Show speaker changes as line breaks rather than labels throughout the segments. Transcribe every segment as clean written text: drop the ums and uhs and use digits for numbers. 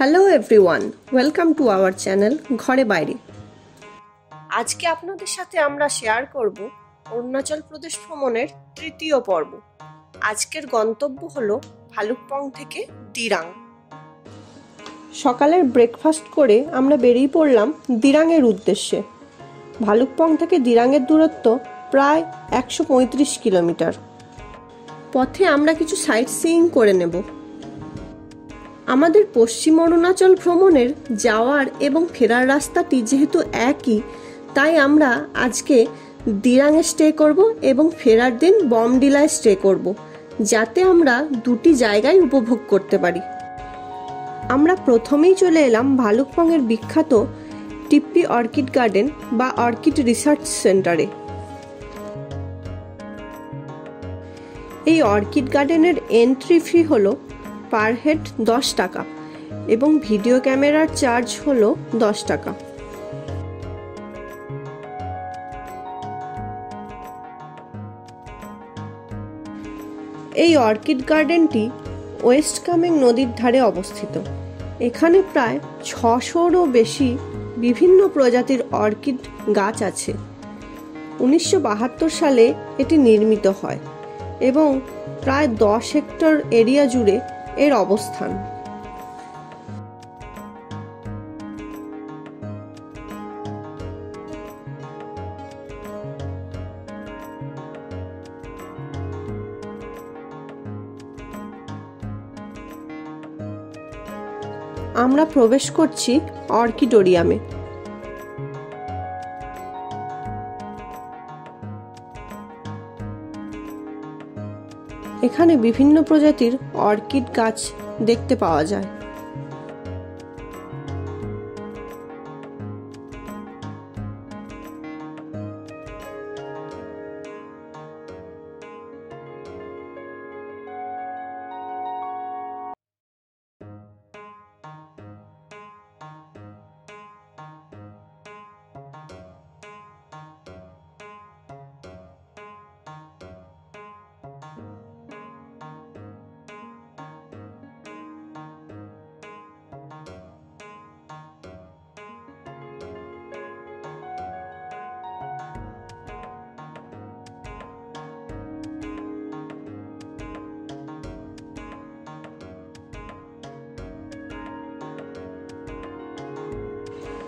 Hello everyone, welcome to our channel ঘরে বাইরে। আজকে আপনাদের সাথে আমরা শেয়ার করব অরুণাচল প্রদেশ ভ্রমণের তৃতীয় পর্ব। আজকের গন্তব্য হলো ভালুকপং থেকে দিরাং। সকালের ব্রেকফাস্ট করে আমরা বেরিয়ে পড়লাম দিরাংয়ের উদ্দেশ্যে। ভালুকপং থেকে দিরাংয়ের দূরত্ব প্রায় 135 কিলোমিটার। পথে আমরা কিছু সাইট সিইং করে নেব। আমাদের পশ্চিম অরুণাচল ভ্রমণের যাওয়ার এবং ফেরার রাস্তাটি যেহেতু একই, তাই আমরা আজকে দিরাংয়ে স্টে করব এবং ফেরার দিন বমডিলায় স্টে করব, যাতে আমরা দুটি জায়গায় উপভোগ করতে পারি। আমরা প্রথমেই চলে এলাম ভালুকপংয়ের বিখ্যাত টিপ্পি অর্কিড গার্ডেন বা অর্কিড রিসার্চ সেন্টারে। এই অর্কিড গার্ডেনের এন্ট্রি ফি হলো পার হেড 10 টাকা এবং ভিডিও ক্যামেরার চার্জ হলো 10 টাকা। এই অর্কিড গার্ডেনটি ওয়েস্ট কামেং নদীর ধারে অবস্থিত। এখানে প্রায় 600-রও বেশি বিভিন্ন প্রজাতির অর্কিড গাছ আছে। 1972 সালে এটি নির্মিত হয় এবং প্রায় 10 হেক্টর এরিয়া জুড়ে এর অবস্থান। আমরা প্রবেশ করছি অর্কিডোরিয়ামে। এখানে বিভিন্ন প্রজাতির অর্কিড গাছ দেখতে পাওয়া যায়।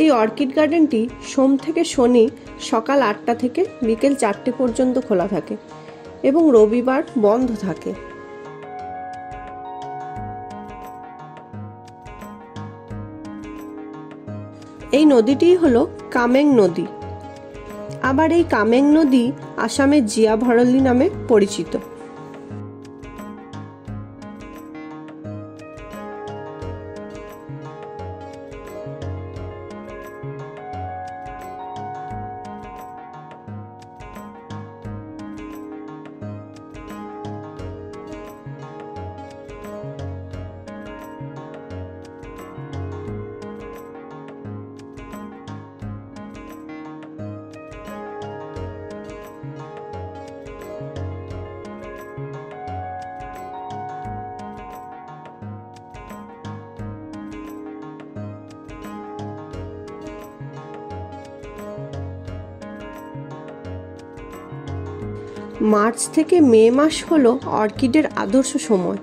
এই অর্কিড গার্ডেনটি সোম থেকে শনি সকাল 8টা থেকে বিকেল 4টে পর্যন্ত খোলা থাকে এবং রবিবার বন্ধ থাকে। এই নদীটি হলো কামেং নদী। আবার এই কামেং নদী আসামের জিয়া ভরলী নামে পরিচিত। মার্চ থেকে মে মাস হলো অর্কিডের আদর্শ সময়,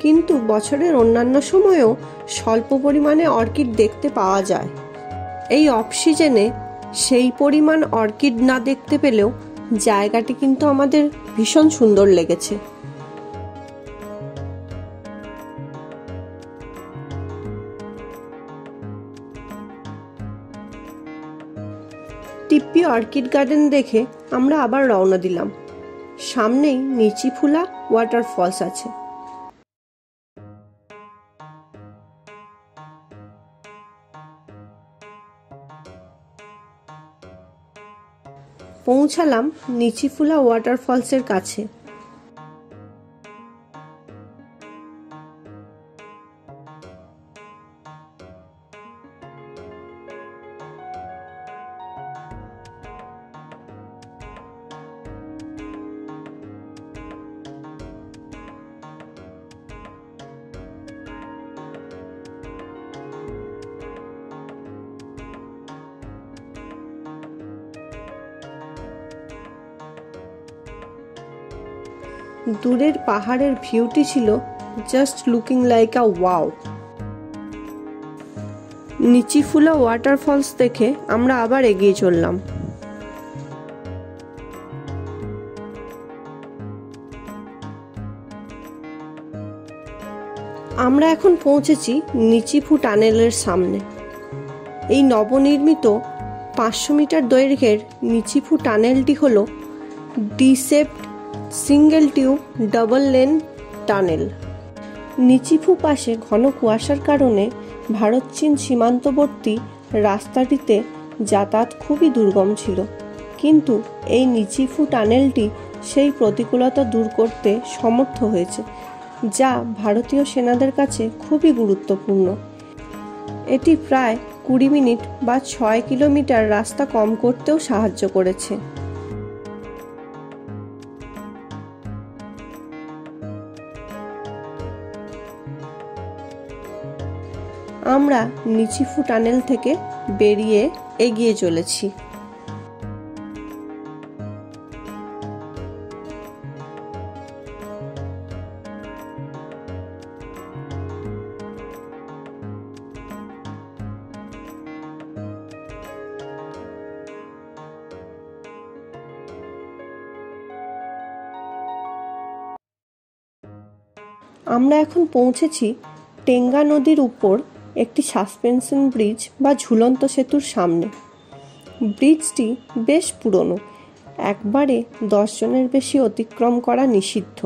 কিন্তু বছরের অন্যান্য সময়েও স্বল্প পরিমাণে অর্কিড দেখতে পাওয়া যায়। এই অফ সিজনে সেই পরিমাণ অর্কিড না দেখতে পেলেও জায়গাটি কিন্তু আমাদের ভীষণ সুন্দর লেগেছে। টিপ্পি অর্কিড গার্ডেন দেখে আমরা আবার রওনা দিলাম। সামনেই নিচিফুলা ওয়াটারফলস আছে। পৌঁছালাম নিচিফুলা ওয়াটারফলসের কাছে। দূরের পাহাড়ের ভিউটি ছিল just looking like a wow. নিচিফুলা ওয়াটারফলস দেখে আমরা আবার এগিয়ে চললাম। আমরা এখন পৌঁছেছি নিচিফু টানেলের সামনে। এই নবনির্মিত 500 মিটার দৈর্ঘ্যের নিচিফু টানেলটি হল D shaped single tube double lane tunnel. Nichiphu পাশে ঘন কুয়াশার কারণে ভারত চীন সীমান্তবর্তী রাস্তাটিতে যাতায়াত খুবই দুর্গম ছিল, কিন্তু এই নিচিফু টানেলটি সেই প্রতিকূলতা দূর করতে সমর্থ হয়েছে, যা ভারতীয় সেনাদের কাছে খুবই গুরুত্বপূর্ণ। এটি প্রায় 20 মিনিট বা 6 কিলোমিটার রাস্তা কম করতেও সাহায্য করেছে। আমরা নিচিফু টানেল থেকে বেরিয়ে এগিয়ে চলেছি। আমরা এখন পৌঁছেছি টেঙ্গা নদীর উপর একটি সাসপেনশন ব্রিজ বা ঝুলন্ত সেতুর সামনে। ব্রিজটি বেশ পুরনো, একবারে 10 জনের বেশি অতিক্রম করা নিষিদ্ধ।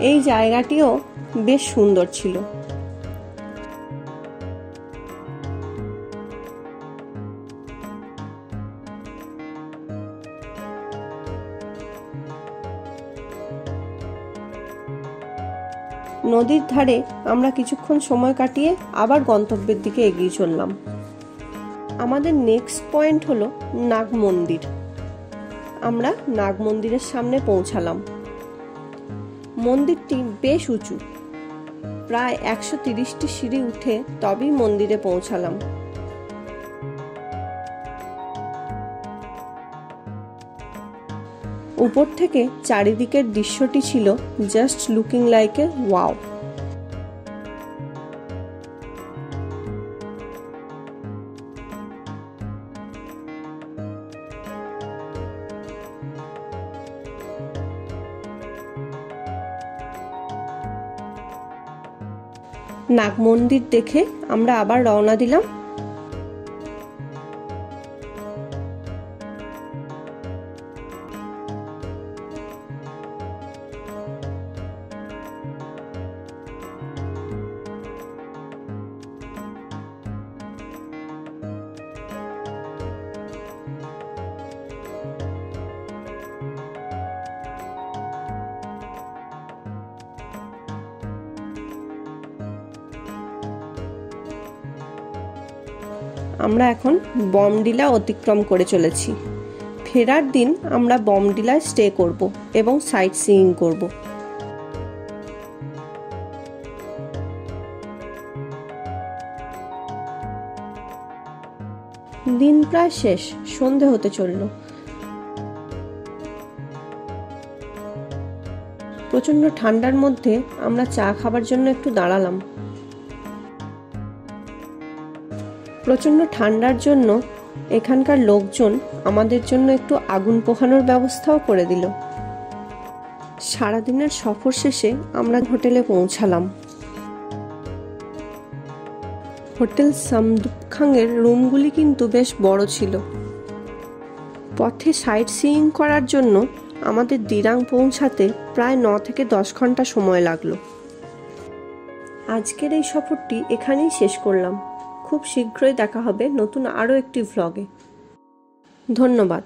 এই জায়গাটিও বেশ সুন্দর ছিল। নদীর ধারে আমরা কিছুক্ষণ সময় কাটিয়ে আবার গন্তব্যের দিকে এগিয়ে চললাম। আমাদের নেক্সট পয়েন্ট হলো নাগ মন্দির। আমরা নাগ মন্দিরের সামনে পৌঁছালাম। মন্দিরটি বেশ উঁচু, প্রায় 130টি সিঁড়ি উঠে তবেই মন্দিরে পৌঁছালাম। উপর থেকে চারিদিকের দৃশ্যটি ছিল just looking like a wow. Nag Mandir দেখে আমরা আবার রওনা দিলাম। আমরা এখন বমডিলা অতিক্রম করে চলেছি। ফেরার দিন আমরা বমডিলায় স্টে করব এবং সাইট সিইং করব। দিন প্রায় শেষ, সন্ধে হতে চলল। প্রচন্ড ঠান্ডার মধ্যে আমরা চা খাবার জন্য একটু দাঁড়ালাম। প্রচন্ড ঠান্ডার জন্য এখানকার লোকজন আমাদের জন্য একটু আগুন পোহানোর ব্যবস্থাও করে দিল। সারাদিনের সফর শেষে আমরা হোটেলে পৌঁছালাম। হোটেল সামদুপখাংয়ের রুমগুলি কিন্তু বেশ বড় ছিল। পথে সাইট সিইং করার জন্য আমাদের দিরাং পৌঁছাতে প্রায় 9 থেকে 10 ঘন্টা সময় লাগলো। আজকের এই সফরটি এখানেই শেষ করলাম। খুব শীঘ্রই দেখা হবে নতুন আরও একটি ভ্লগে। ধন্যবাদ।